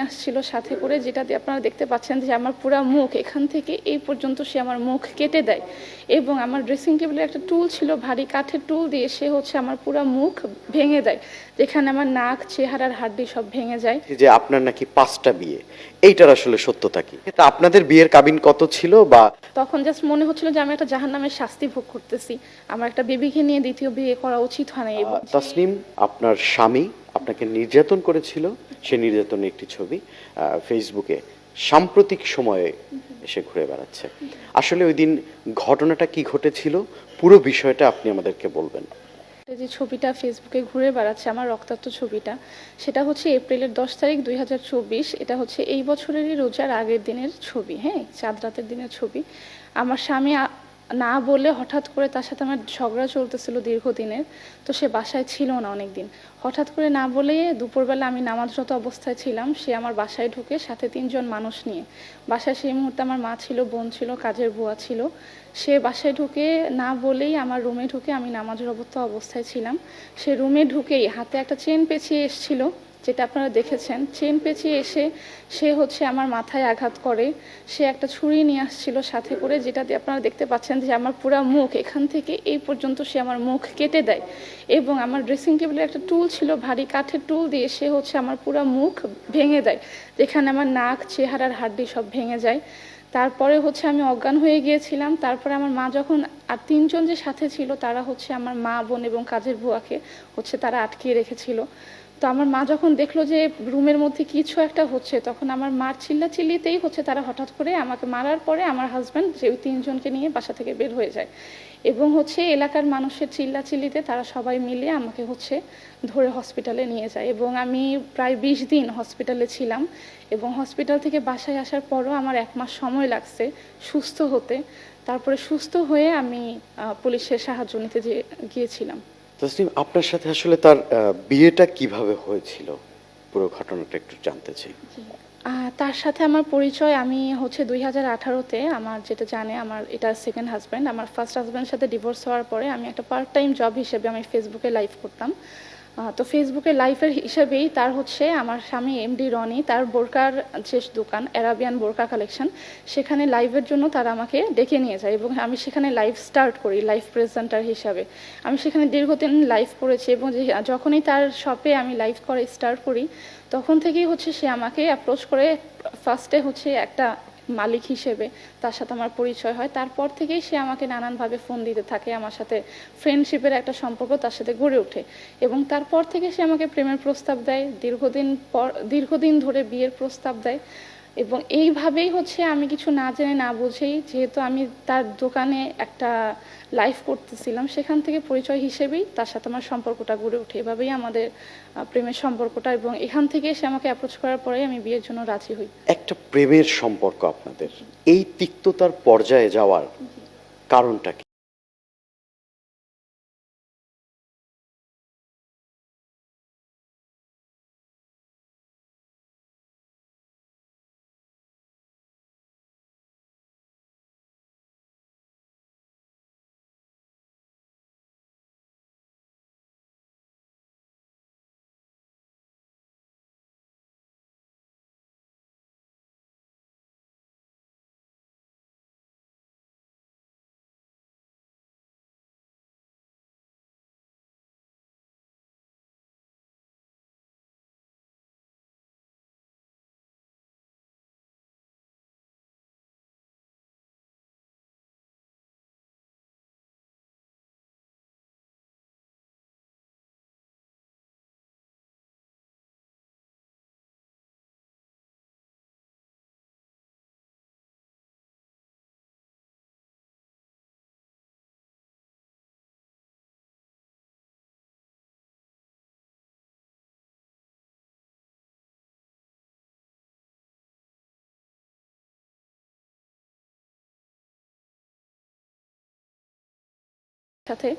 আসছিল সাথে করে, যেটাতে আপনারা দেখতে পাচ্ছেন যে আমার পুরা মুখ এখান থেকে এই পর্যন্ত সে আমার মুখ কেটে দেয়। এবং আমার ড্রেসিং টেবিলে একটা টুল ছিল, ভারী কাঠের টুল দিয়ে সে হচ্ছে আমার পুরা মুখ ভেঙে দেয়, যেখানে আমার নাক, চেহারার হাড্ডি সব ভেঙে যায়। যে আপনার নাকি 5টা বিয়ে, এইটার আসলে সত্যতা কি? তা আপনাদের বিয়ের কাবিন কত ছিল? বা তখন জাস্ট মনে হচ্ছিল যে আমি একটা জাহান্নামের শাস্তি ভোগ করতেছি, আমার একটা বেবিকে নিয়ে দ্বিতীয় বিয়ে করা উচিত হয় না। এবং তাসনিম, আপনার স্বামী আপনাকে নির্যাতন করেছিল, সে নির্যাতনের একটি ছবি ফেসবুকে সাম্প্রতিক সময়ে এসে ঘুরে বেড়াচ্ছে। আসলে ওই দিন ঘটনাটা কি ঘটেছিল, পুরো বিষয়টা আপনি আমাদেরকে বলবেন। যে ছবিটা ফেসবুকে ঘুরে বেড়াচ্ছে, আমার রক্তাক্ত ছবিটা, সেটা হচ্ছে এপ্রিলের 10 তারিখ 2024। এটা হচ্ছে এই বছরেরই রোজার আগের দিনের ছবি, হ্যাঁ, চাঁদ রাতের দিনের ছবি। আমার স্বামী না বলে হঠাৎ করে তার সাথে আমার ঝগড়া চলতেছিল দীর্ঘদিনের, তো সে বাসায় ছিল না অনেক দিন। হঠাৎ করে না বলে দুপুরবেলা আমি নামাজরত অবস্থায় ছিলাম, সে আমার বাসায় ঢুকে সাথে 3জন মানুষ নিয়ে, বাসায় সেই মুহূর্তে আমার মা ছিল, বোন ছিল, কাজের বুয়া ছিল। সে বাসায় ঢুকে না বলেই আমার রুমে ঢুকে, আমি নামাজরত অবস্থায় ছিলাম, সে রুমে ঢুকেই হাতে একটা চেন পেঁচিয়ে এসেছিল, যেটা আপনারা দেখেছেন। চেন পেঁচিয়ে এসে সে হচ্ছে আমার মাথায় আঘাত করে। সে একটা ছুরি নিয়ে আসছিল সাথে করে, যেটাতে আপনারা দেখতে পাচ্ছেন যে আমার পুরা মুখ এখান থেকে এই পর্যন্ত সে আমার মুখ কেটে দেয়। এবং আমার ড্রেসিং টেবিলে একটা টুল ছিল, ভারী কাঠের টুল দিয়ে সে হচ্ছে আমার পুরা মুখ ভেঙে দেয়, যেখানে আমার নাক, চেহারার হাড্ডি সব ভেঙে যায়। তারপরে হচ্ছে আমি অজ্ঞান হয়ে গিয়েছিলাম। তারপরে আমার মা যখন, আর 3জন যে সাথে ছিল তারা হচ্ছে আমার মা, বোন এবং কাজের বুয়াকে হচ্ছে তারা আটকিয়ে রেখেছিল। তো আমার মা যখন দেখলো যে রুমের মধ্যে কিছু একটা হচ্ছে, তখন আমার মার চিল্লাচিল্লিতেই হচ্ছে তারা হঠাৎ করে আমাকে মারার পরে আমার হাজব্যান্ড যে ওই 3জনকে নিয়ে বাসা থেকে বের হয়ে যায়। এবং হচ্ছে এলাকার মানুষের চিল্লাচিল্লিতে তারা সবাই মিলে আমাকে হচ্ছে ধরে হসপিটালে নিয়ে যায়। এবং আমি প্রায় 20 দিন হসপিটালে ছিলাম। এবং হসপিটাল থেকে বাসায় আসার পরও আমার 1 মাস সময় লাগছে সুস্থ হতে। তারপরে সুস্থ হয়ে আমি পুলিশের সাহায্য নিতে গিয়েছিলাম। তাসনিম, আপনার সাথে আসলে তার বিয়েটা কিভাবে হয়েছিল, পুরো ঘটনাটা একটু জানতে চাই। তার সাথে আমার পরিচয়, আমি হচ্ছে 2018-তে, আমার যেটা জানে, আমার এটা সেকেন্ড হাজব্যান্ড। আমার ফার্স্ট হাজব্যান্ডের সাথে ডিভোর্স হওয়ার পরে আমি একটা পার্ট টাইম জব হিসেবে আমি ফেসবুকে লাইভ করতাম। তো ফেসবুকে লাইফের হিসেবেই তার হচ্ছে আমার স্বামী এমডি রনি, তার বোরকার যে দোকান অ্যারাবিয়ান বোরকা কালেকশন, সেখানে লাইভের জন্য তারা আমাকে ডেকে নিয়ে যায় এবং আমি সেখানে লাইভ স্টার্ট করি লাইভ প্রেজেন্টার হিসাবে। আমি সেখানে দীর্ঘদিন লাইভ করেছি এবং যখনই তার শপে আমি লাইভ করে স্টার্ট করি, তখন থেকেই হচ্ছে সে আমাকে অ্যাপ্রোচ করে। ফার্স্টে হচ্ছে একটা মালিক হিসেবে তার সাথে আমার পরিচয় হয়, তারপর থেকেই সে আমাকে নানানভাবে ফোন দিতে থাকে, আমার সাথে ফ্রেন্ডশিপের একটা সম্পর্ক তার সাথে গড়ে ওঠে। এবং তারপর থেকে সে আমাকে প্রেমের প্রস্তাব দেয়, দীর্ঘদিন ধরে বিয়ের প্রস্তাব দেয়। এবং এইভাবেই হচ্ছে আমি কিছু না জেনে না বুঝেই, যেহেতু আমি তার দোকানে একটা লাইভ করতেছিলাম, সেখান থেকে পরিচয় হিসেবেই তার সাথে আমার সম্পর্কটা গড়ে ওঠে। এভাবেই আমাদের প্রেমের সম্পর্কটা, এবং এখান থেকে সে আমাকে অ্যাপ্রোচ করার পরেই আমি বিয়ের জন্য রাজি হই। একটা প্রেমের সম্পর্ক আপনাদের, এই তিক্ততার পর্যায়ে যাওয়ার কারণটা কি? সাথে